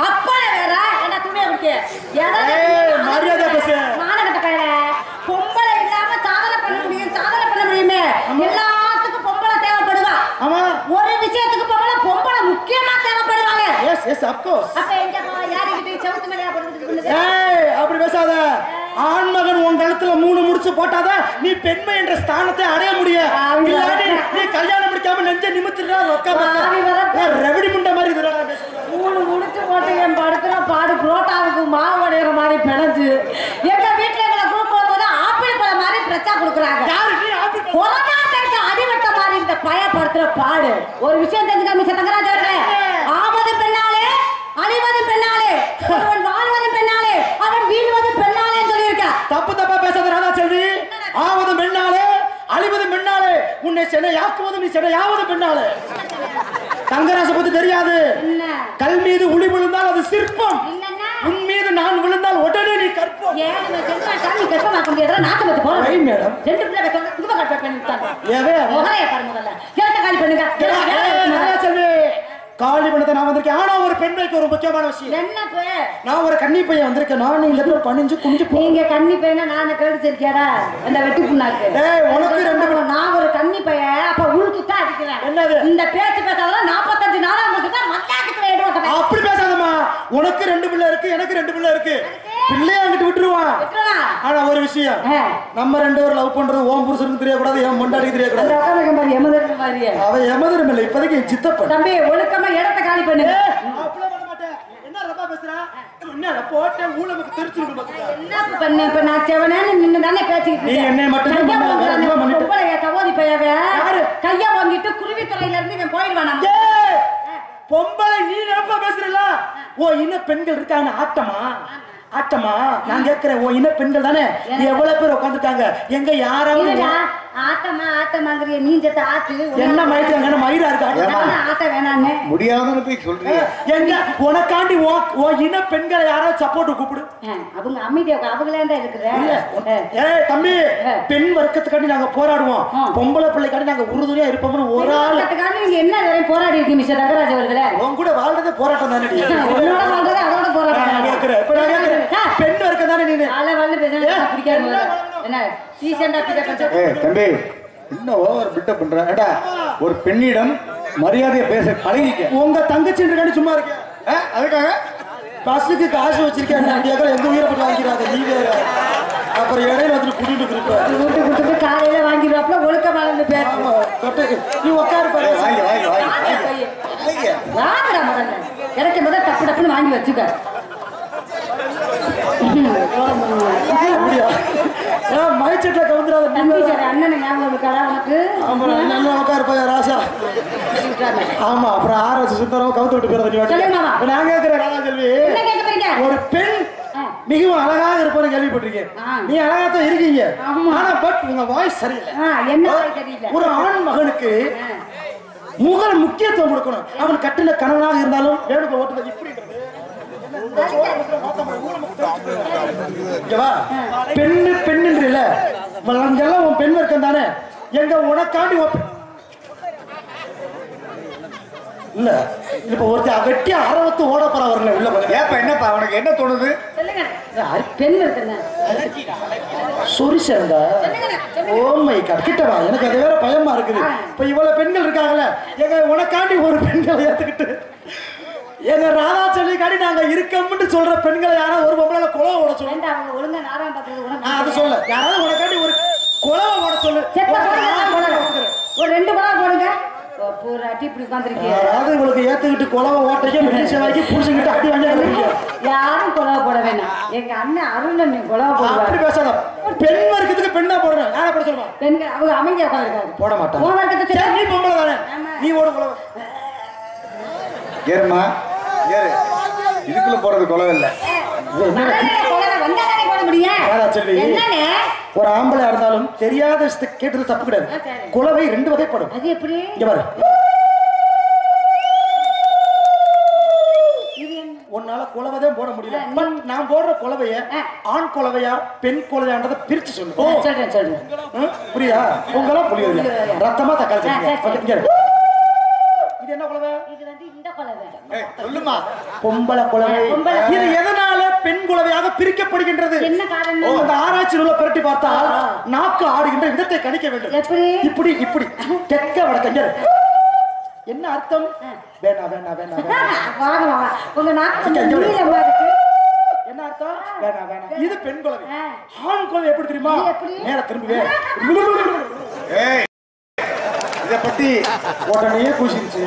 அப்பளை வேற என்ன துணியா இருக்கு மரியாதை பேசு மானகட்ட பையல பொம்பளை இல்லாம சாதனை பண்ண முடியுமே எல்லாத்துக்கும் பொம்பளை தேவைப்படுவா ஆமா ஒரு விஷயத்துக்கு பொம்பளை முக்கியமா தேவைப்படுவாங்க எஸ் எஸ் ஆஃப் கோர்ஸ் அப்ப எங்க யாரிக்கிட்ட செவுத்து மேலையா போட்டுக்கிட்டு ஏய் அப்படி பேசாத ஆண்மகன் உன் கழுத்துல 3 முடிச்சு போட்டாதான் நீ பெண்மை என்ற ஸ்தானத்தை அடைய முடியும் இல்லாட்டி நீ கல்யாணம் முடிக்காம நெஞ்ச நிமித்துறா ரொக்க ரெவடி முண்ட மாதிரி இதுடா 3 முடிச்சு போட்டு என் படுத்துற பாடு புரோட்டாவுக்கு மாவு அடைகிற மாதிரி பிணைஞ்சு எங்க வீட்டுல எங்களை கூப்பிடும் போது ஆப்பிள் பழம் மாதிரி பிரச்சா கொடுக்குறாங்க அடிவட்ட மாதிரி இந்த பயப்படுத்துற பாடு ஒரு விஷயம் தெரிஞ்சுக்காம தங்கராஜ் அவர்களே ஆவது பெண்ணாலே அழிவது பெண்ணாலே அவன் வாழ்வது பெண்ணாலே அவன் வீழ்வது பெண்ணாலே சொல்லியிருக்க தப்பா பேசாத ராதா செல்வி ஆவது பெண்ணாலே அழிவது பெண்ணாலே உன்னை சென்னையாக்குவது நீ சென்னையாவது பெண்ணாலே தங்கராசை பத்தி தெரியாது கல் மீது உளி விழுந்தால் அது சிற்பம் உன் மீது நான் விழுந்தால் உடனே நீ கற்பம் காலி பண்ணதை நான் வந்திருக்கேன் ஆனா ஒரு பெண்மைக்கு ஒரு முக்கியமான விஷயம் என்ன நான் ஒரு கன்னி பையன் வந்திருக்கேன் நானும் இல்ல பணிஞ்சு குனிஞ்சு நீங்க கன்னி பையனா நான் கேட்டுச்சிருக்கியாடா அந்த வெட்டி புண்ணாக்கு உனக்கு 2 நான் ஒரு கன்னி பையன் அப்ப உழுக்கு தான் அடிக்கிறேன் என்னது இந்த பேச்சு பேசாதான் 45 நாளா உங்களுக்கு தான் மத்தாக்குற இடம் அப்படி பேசாதம்மா உனக்கு 2 பிள்ளை இருக்கு எனக்கு 2 பிள்ளை இருக்கு பிள்ளைய அங்கிட்டு விட்டுருவான் ஆனா ஒரு விஷயம் நம்ம 2 பேரும் லவ் பண்றது ஓம் புருஷனுக்கு தெரியக்கூடாது என் மொண்டாடிக்கு தெரியக்கூடாது அவன் எமதரும் இல்லை இப்போதைக்கு சித்தப்பன் தம்பி ஒழுக்கமா இடத்தை காலி பண்ணுங்க என்ன போட்ட ஊழலுக்கு தெரிச்சுட்டு என்ன பண்ண இப்ப நான் செவனேன்னு நின்னு தானே பேசிக்கிட்டு நீ என்னை மட்டும் கையா வாங்கிட்டு குருவி துறையில இருந்து இவன் போயிடுவான். பொம்பளை நீ ரொம்ப பேசுறல. ஓ இன்ன பெண்கள் இருக்காங்க ஆட்டமா ஆட்டமா நான் கேட்கிறேன். ஓ இன்ன பெண்கள் தானே எவ்வளவு பேர் உட்காந்துருக்காங்க எங்க யாராவது ஆட்டமா ஆட்டமாங்கறிய நீஞ்சத்த ஆட்டு என்ன மயிட்டாங்க மயிரா இருக்கு ஆட்ட வேணாங்க முடியாதுன்னு போய் சொல்றீங்க. எங்க உனக்காண்டி ஓ இன்ன பெண்களை யாராவது சப்போர்ட் கூப்பிடு. அவங்க அமைதியா அவங்களே இருக்கிற தம்பி பெண் வர்க்கத்துக்காண்டி நாங்க போராடுவோம். பொம்பளை பிள்ளைக்காண்டி நாங்க உறுதுணையா இருப்போம்னு ஒரு ஆள் நீங்க என்ன வரையும் போராடி இருக்கீங்க மிஸ்டர் ரங்கராஜ் அவர்களே? உன் கூட வாழ்றதே போராட்டம் தானே. உன்னோட வாழ்றதே அதோட போராட்டம். கேக்குறேன் இப்ப நான் கேக்குறேன் பெண் வர்க்கம் தானே நீ வந்து பேசுறது பிடிக்காது. என்ன டீசெண்டா தம்பி இன்னும் ஓவர் பில்டப் பண்ற. ஒரு பெண்ணிடம் மரியாதையை பேச பழகிக்க. உங்க தங்கச்சின்னு சும்மா இருக்க அதுக்காக பஸ்ஸுக்கு காசு வச்சிருக்கேன். எங்க உயிரை போட்டு வாங்கிறாங்க நீ வேற. அப்புறம் இடையில வந்து கூட்டிட்டு கொடுத்து காலையில வாங்கிடுவாப்ல ஒழுக்க மறந்து பேச நீ உட்காரு பாரு. வாங்கடா முதல்ல கிடைக்கும் போது டப்பு டப்புன்னு வாங்கி வச்சுக்க. மைச்சட்ல கவுந்துடாத அண்ணன் ஞாபகம் இருக்காடா உனக்கு? உட்காரு ராசா. ஆமா அப்புறம் ஆராய்ச்சி சுந்தரம் கவுத்து விட்டு போறது. நான் கேட்கிறேன் ராஜாசெல்வி, ஒரு பெண் மிகவும் அழகாக இருப்பது கேள்விப்பட்டிருக்கேன். நீ அழகாத்தான் இருக்கீங்க. ஆனா பட் உங்க வாய்ஸ் சரியில்லை. ஒரு ஆண் மகனுக்கு முக்கியத்துவம் கொடுக்கணும். அவன் கட்டின கணவனாக இருந்தாலும் வேணுக்கு ஓட்டுறது இப்படி பெண்ணு பெண்ணுன்றீல அங்கெல்லாம் உன் பெண் வர்க்கம் தானே. எங்க உனக்காண்டி இல்ல இப்ப ஒருத்தர் வெட்டி அறவத்து ஓட போற வரல உள்ள ஏப்ப என்னப்பா உனக்கு என்ன தோணுது? பெண் இருக்குங்க சொரி சேர்ந்தா ஓமை கிட்டவா எனக்கு அது வேற பயமா இருக்குது. இப்ப இவ்வளவு பெண்கள் இருக்காங்கல்ல எங்க உனக்காண்டி ஒரு பெண்களை ஏத்துக்கிட்டு எங்க ராதா சொல்லிக்காடி நாங்க இருக்கோம்னு சொல்ற பெண்களை யாராவது ஒரு பொம்பளை குலவை ஓட சொல்லுங்க. அவங்க ஒழுங்கா நாராயண பாத்து அது சொல்ல யாராவது உனக்காண்டி ஒரு குலவை ஓட சொல்லு. ஒரு 2 படம் போடுங்க. பூராட்டி இப்படி உட்காந்துருக்கீங்க. அதாவது உங்களுக்கு ஏத்துக்கிட்டு குலவை ஓட்டைக்கு மெடிசன் வாங்கி புடிச்சுக்கிட்டு அடி வாங்கி யாரும் குலவை போட வேணாம். எங்க அண்ணன் அருண் குலவை போடுவாங்க. அப்படி பேசாத. பெண் வர்க்கத்துக்கு பெண்ணா போடுறேன். யாரை போட சொல்லுவா? பெண்கள் அவங்க அமைதியா உட்காந்துருக்காங்க. போட மாட்டாங்க. உன் வர்க்கத்தை நீ பொம்பளை தானே நீ ஓட குலவை ஏறுமா ஏறு. இதுக்குள்ள போறது குலவை இல்ல. ஒரு ஆம்பளை இருந்தாலும் தெரியாத கேட்டது தப்பு கிடையாது. குலவை 2 வகைப்படும். உன்னால குலவைதான் போட முடியல. பட் நான் போடுற குலவைய ஆண் குலவையா பெண் குலவையான்றதை பிரிச்சு சொல்லு. புரியுதா? உங்களா புரியுது ரத்தமா தக்காளி. இது என்ன குலவை? சொல்லுமா. பொம்பளை குலவை. இது எதனால பெண் குலவையாக பிரிக்கப்படுகின்றது? என்ன காரணம்? அந்த ஆராய்ச்சி நூலை புரட்டி பார்த்தால் நாக்கு ஆடுகின்ற விதத்தை கணிக்க வேண்டும். இப்படி இப்படி தெக்க வடக்க என்ன அர்த்தம்? வேணா வேணா வேணா என்ன அர்த்தம்? வேணா வேணா. இது பெண் குலவை. ஆண் குலவை எப்படி தெரியுமா? நேர திரும்பி இதை பத்தி உடனே குசிச்சு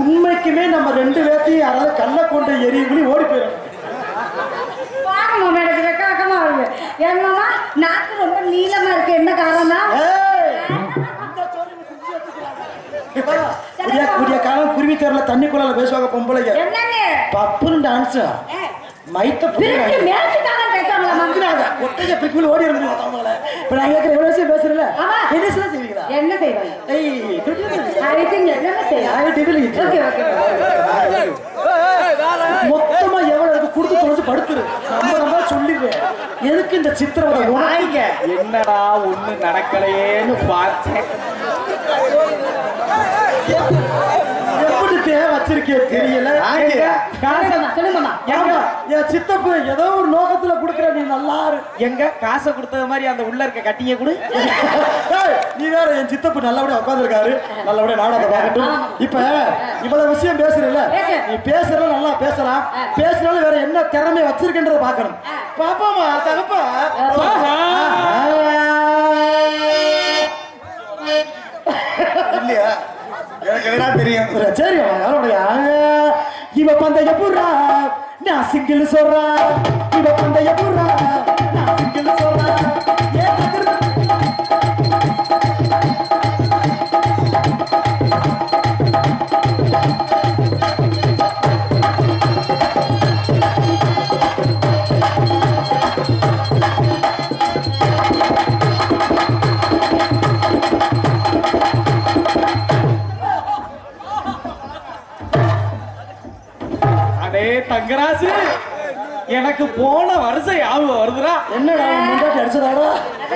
உண்மைக்குமே நம்ம 2 பேர்த்தையும் யாராவது கல்ல கொண்ட எரியும்படி ஓடி போயிடும். என்னமா நாக்கு ரொம்ப நீளமா இருக்கு. என்ன காரணம்? புதிய காலம் குருவி தேர்ல தண்ணி குழால பேசுவாங்க பொம்பளைங்க. பப்புன்னு டான்ஸ் மைத்த ஓடி பேசுறல என்ன மொத்தமா எவ்வளவு குடுத்து தொலைச்சு படுத்துரு. சொல்லிடுவேன் எதுக்கு இந்த சித்திரவதை? என்னடா ஒண்ணு நடக்கலையேன்னு பார்த்தேன். எப்படி வச்சிருக்கே தெரியல. சித்தப்பு ஏதோ ஒரு நோக்கத்துல குடுக்கற. நீ நல்லா எங்க காசை கொடுத்தது மாதிரி அந்த உள்ள இருக்க கட்டிங்க கொடு. நீ வேற என் சித்தப்பு நல்லபடியா உட்கார்ந்துருக்காரு. நல்லபடியா நாடகத்தை பார்க்கட்டும். இப்ப இவ்வளவு விஷயம் பேசுறல, நீ பேசுறல நல்லா பேசலாம். பேசுறதுல வேற என்ன திறமை வச்சிருக்கன்றத பார்க்கணும். பாப்பாமா தகப்பா எனக்கு எல்லாம் தெரியும். சரி இவ பந்தய புறா நான் சிங்கிள் சொல்றா. இவ பந்தய புறா நான் சிங்கிள் சொல்றா. தங்கராசு எனக்கு போன வருஷம் ஞாபகம் வருதுடா. என்னடா முன்னாடி அடிச்சதாடா?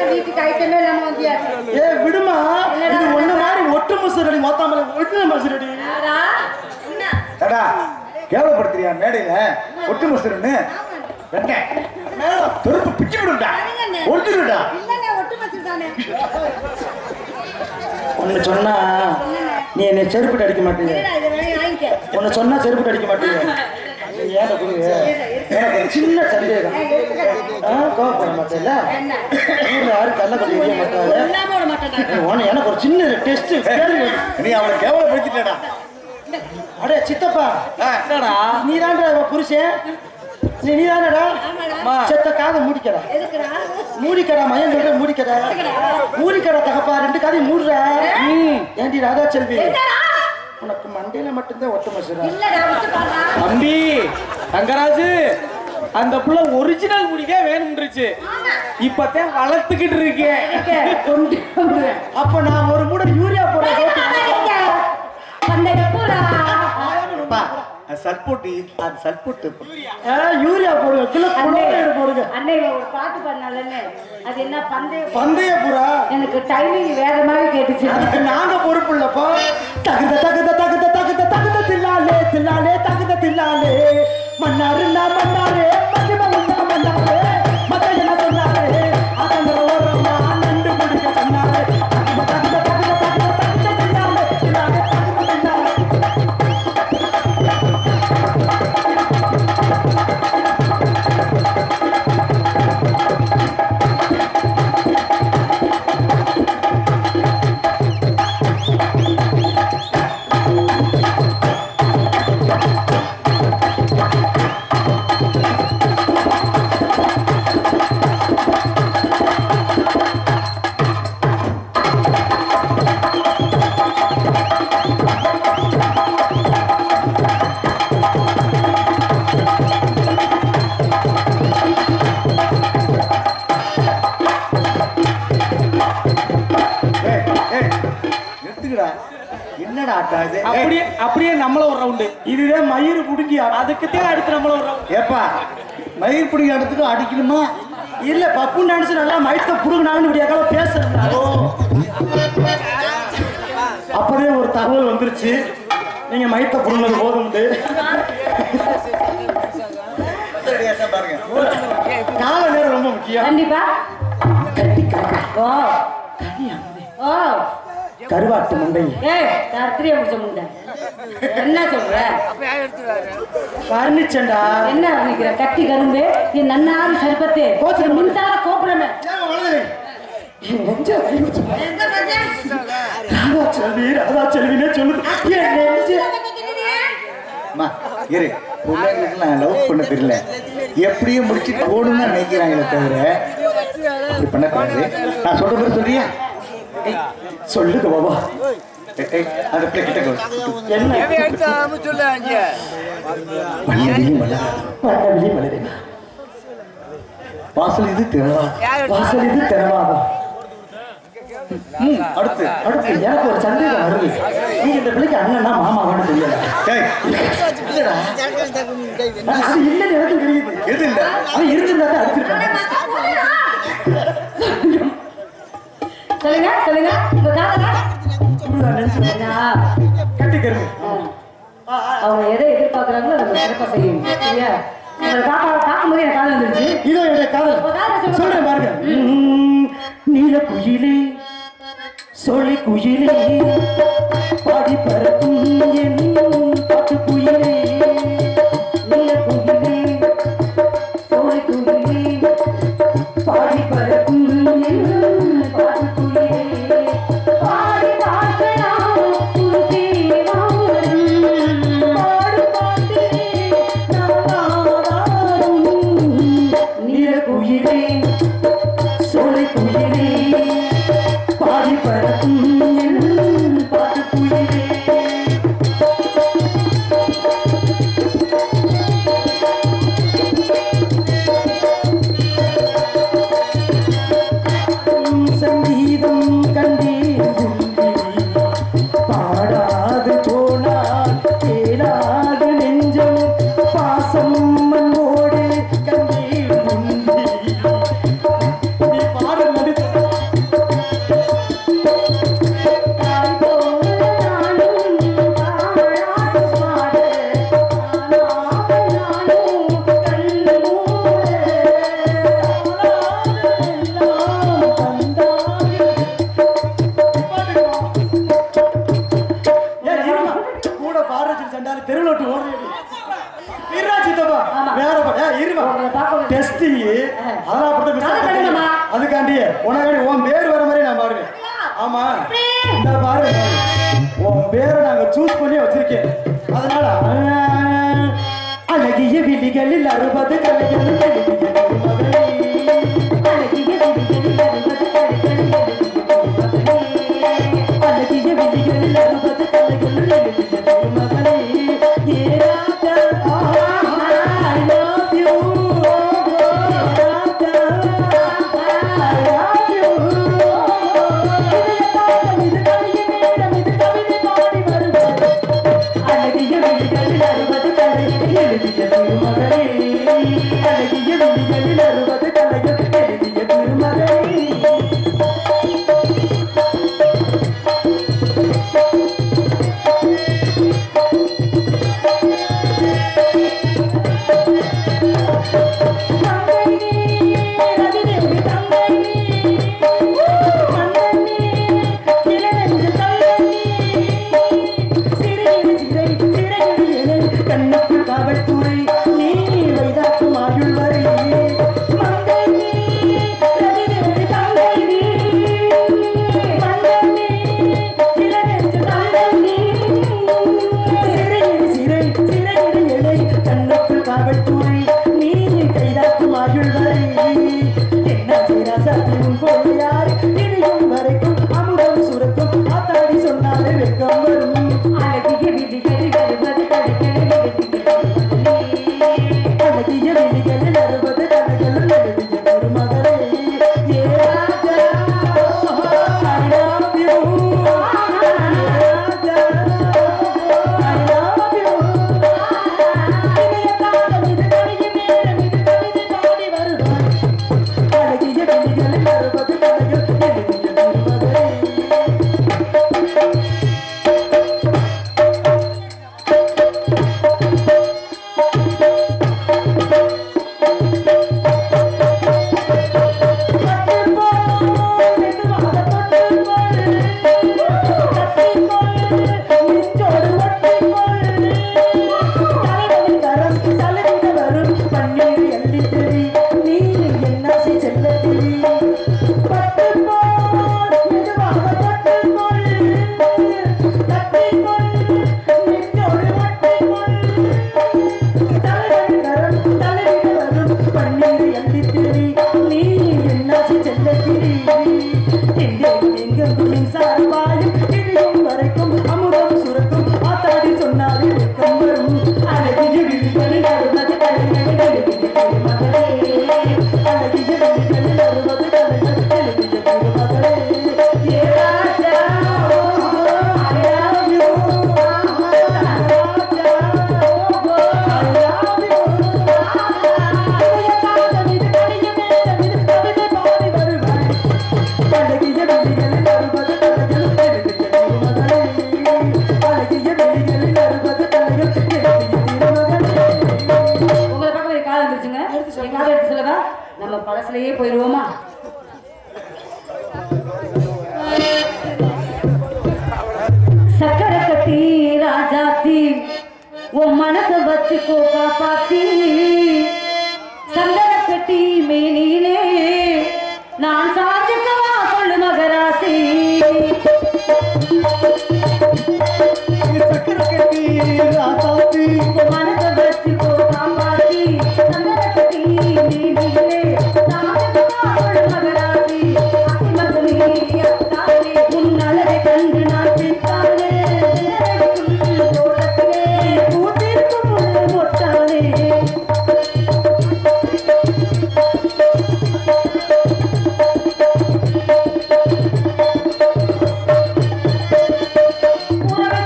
வீட்டுக்கு ஐட்டமே இல்லாம வந்தியா? ஏ விடுமா, இது ஒண்ணு மாதிரி ஒட்டு முசுரடி மொத்தமல ஒட்டு முசுரடி. டடா கேவலப்படுத்துறியா மேடையில ஒட்டு முசுரன்னு? வெண்ண மேல துருப்பு பிச்சு விடுடா. ஒட்டுடா. இல்லங்க ஒட்டு மச்சிட்டானே. ஒன்னு சொன்னா நீ என்ன செருப்பு அடிக்க மாட்டீங்க. ஒன்னு சொன்னா செருப்பு அடிக்க மாட்டீங்க. ஏன் கொடுங்க, எனக்கு சின்ன சந்தேகம். கோவப்பட மாட்டேன்ல, ஊர்ல யாரும் கல்ல கொண்டு விட மாட்டாங்க. எனக்கு ஒரு சின்ன டெஸ்ட். நீ அவளை கேவலப்படுத்திட்டடா. அடே சித்தப்பா, நீ தான்டா புருஷன். நீ தானடா செத்த காதை மூடிக்கடா. மூடிக்கடா மயன் சொல்ற மூடிக்கடா. மூடிக்கடா தகப்பா, ரெண்டு காதையும் மூடுற. ஏண்டி ராதா செல்வி, உனக்கு மண்டையில மட்டும்தான் ஒட்ட மசுரா. தம்பி தங்கராஜு, அந்த புள்ள ஒரிஜினல் முடிவே வேணும்ன்றுச்சு. இப்பதான் வளர்த்துக்கிட்டு இருக்கேன். அப்ப நான் ஒரு மூட யூரியா போடுறேன். சல்போட்டு அது சல்போட்டு யூரியா போடுங்க, கிலோ போடுங்க. அன்னை ஒரு பாட்டு பண்ணாலன்னு அது என்ன பந்தய புறா. எனக்கு டைமிங் வேற மாதிரி கேட்டுச்சு. அதுக்கு நாங்க பொறுப்பு இல்லப்பா. தகுத தகுத தகுத தகுத தகுத தில்லாலே தில்லாலே தகுத தில்லாலே மன்னாருன்னா மன்னாரே மகிமன்னா மன்னாரே மத்த என்ன சொன்னாரே அதங்க ஓரமா நண்டு பிடிக்க சொன்னாரே தகுத தகுத தகுத தகுத தகுத தில்லாலே தில்லாலே தகுத தில்லாலே. என்னடா ஆட்டா இது? அப்படியே நம்மள ஒரு ரவுண்டு. இதுவே மயிறு புடுங்கி அதுக்குத்தான் அடுத்து நம்மள ஒரு ரவுண்டு. ஏப்பா மயிர் பிடிக்க எடுத்துட்டு அடிக்கணுமா? இல்ல பப்பு நினைச்சு நல்லா மயத்த புடுங்கினாலும் இப்படியாக்கால பேசுறேன். அப்படியே ஒரு தகவல் வந்துருச்சு, நீங்க மயத்த புடுங்கினது போதும். பாருங்க, கால நேரம் ரொம்ப முக்கியம். கண்டிப்பா கருவாட்டு மண்டை கத்திரிய முடிச்ச முண்டை என்ன சொல்ற? வர்ணிச்சண்டா. என்ன வர்ணிக்கிற? கட்டி கரும்பு என் நன்னாரி சர்பத்து கோச்சு மின்சார கோபுரமே. ராதா செல்வினே சொல்லுது. இரு பிள்ளைங்களுக்குலாம் லவ் பண்ண தெரியல, எப்படியும் முடிச்சு போகணும்னு தான் நினைக்கிறாங்களே தவிர அப்படி பண்ணக்கூடாது. நான் சொல்ற மாதிரி சொல்றியா? சொல்லுங்க பாபா. அந்த பிள்ளை கிட்ட என்ன வாசல் இது திறவா, வாசல் இது திறவாதா. அடுத்து அடுத்து எனக்கு ஒரு சந்தேகம் வருது. நீங்க இந்த பிள்ளைக்கு அண்ணனா மாமாவான்னு தெரியல. அது இல்லைன்னு எனக்கு தெரியுது. எது இல்ல அவன் இருந்தா அடிச்சிருக்காங்க. சொல்லுங்க சொல்லுங்க உங்க காதலா கட்டிக்கிறது. அவங்க எதை எதிர்பார்க்கறாங்களோ அதை சிறப்பா செய்யும். சரியா? உங்களை பார்க்கும்போது எனக்கு காதல் வந்துருச்சு. இதோ என்னுடைய காதல் சொல்றேன் பாருங்க. நீல குயிலே சொல்லி குயிலே பாடி பறக்கும் என் பாட்டு குயிலே. நீல குயிலே சோலை குயிலே பாடி பறக்கும் என் பாட்டு குயிலே. பாடி பார்க்கலாம் உன் தேவை உனக்காண்டி உன் பேர் வர மாதிரி நான் பாடுவேன். ஆமா இந்த பாரு உன் பேரை நாங்க சூஸ் பண்ணி வச்சிருக்கேன். அதனால அழகிய விழிகளில் 60 கலைகள் உறவை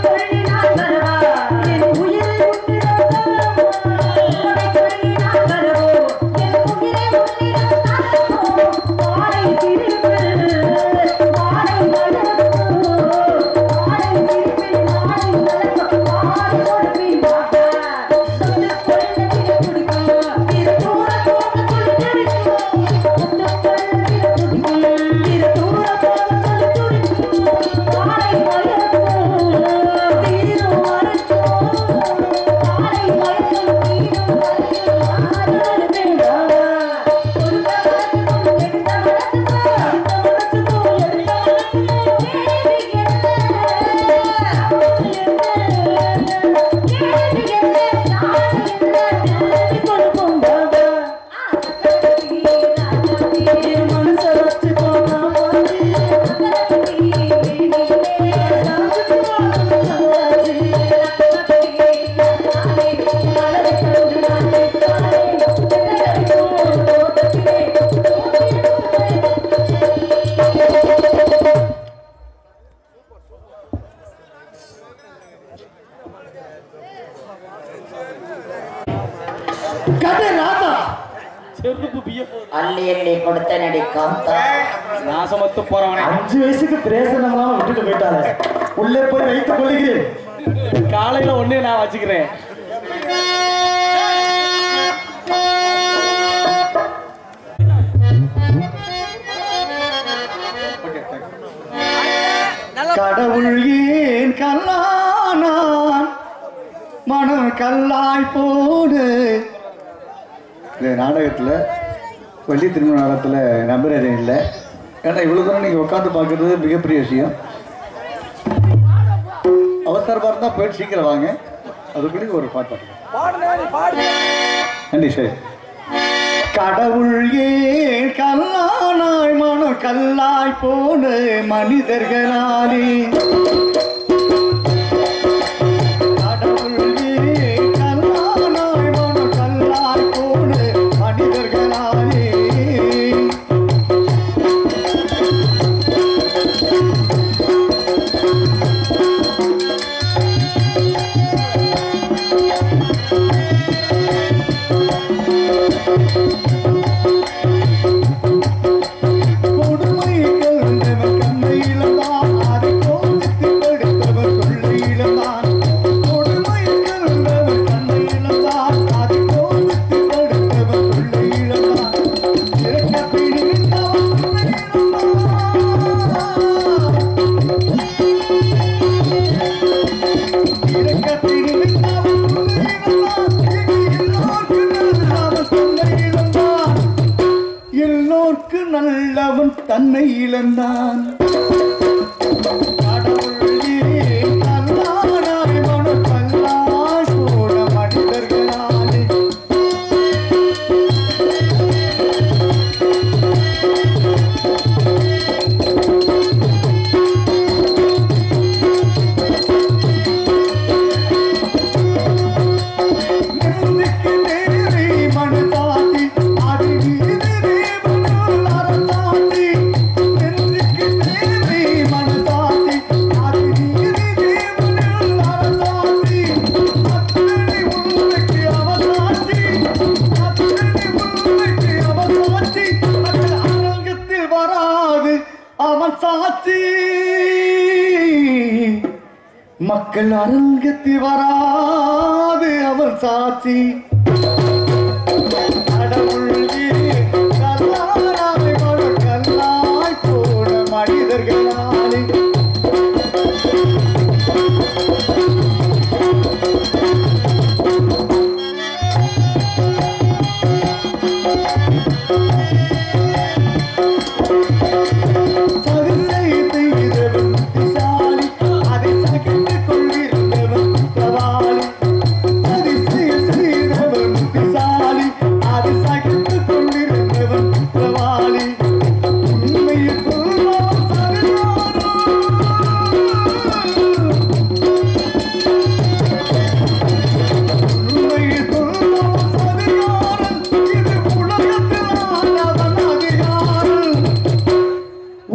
சொல்லி நான் வரவா விட்டனடி காந்தா. நாசமத்து போறவனே 5 வயசுக்கு பிரேசனம்லாம் விட்டுட்டு போயிட்டாரு. உள்ளே போய் வைத்துக் கொள்கிறேன். காலையில ஒண்ணே நான் வச்சுக்கிறேன். கடவுள் ஏன் கல்லானான் மனம் கல்லாய் போடு. இந்த நாடகத்தில் வள்ளி திருமண நாடகத்தில் நம்புறதே இல்லை. ஏன்னா இவ்வளோ தூரம் நீங்கள் உட்காந்து பார்க்குறது மிகப்பெரிய விஷயம். அவசரமாக இருந்தால் போயிட்டு சீக்கிரம் வாங்க. அதுக்குள்ளே ஒரு பாட்டு நன்றி சார். கடவுள் ஏன் கல்லானாய் மனம் கல்லாய் போன மனிதர்களாலே. கடவுள் ஏன் கல்லானாய் மனம் கல்லாய் போன மனிதர்களாலே. நல்லவன் தன்னை இழந்தான். மக்கள் அரங்கத்தில் வராது அவன் சாட்சி. கல்லாய் போன மனிதர்களாலே.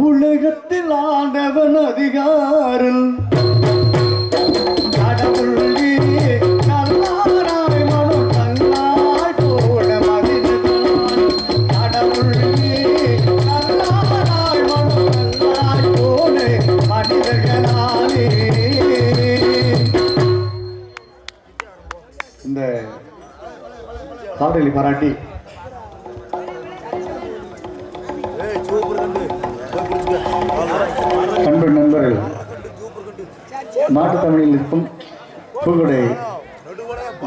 உலகத்தில் ஆண்டவன் அதிகாரம். கடவுள் கல்லாராய் மனம் கல்லாய் போன மனிதர்களால். கடவுள் கல்லாராய் மனம் கல்லாய் போன மனிதர்களாலே. இந்த பாடலை பாராட்டி அன்பு நண்பர்கள் மாட்டுத் தமிழில் இருக்கும் பூங்குடை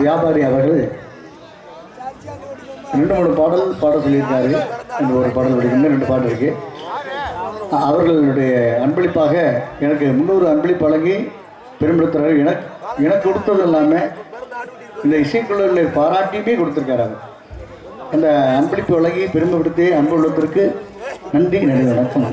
வியாபாரி அவர்கள் 2-3 பாடல் பாட சொல்லியிருக்காரு. இந்த ஒரு பாடல் படிக்கணும், 2 பாடல் இருக்கு. அவர்களுடைய அன்பளிப்பாக எனக்கு 300 அன்பளிப்பு வழங்கி பெரும்படுத்துறாரு. எனக்கு கொடுத்தது இல்லாமல் இந்த இசைக்குழுவை பாராட்டியுமே கொடுத்துருக்காரு. அந்த அன்பளிப்பு வழங்கி பெருமைப்படுத்தி அன்பு உள்ளத்திற்கு நன்றி. வணக்கம்.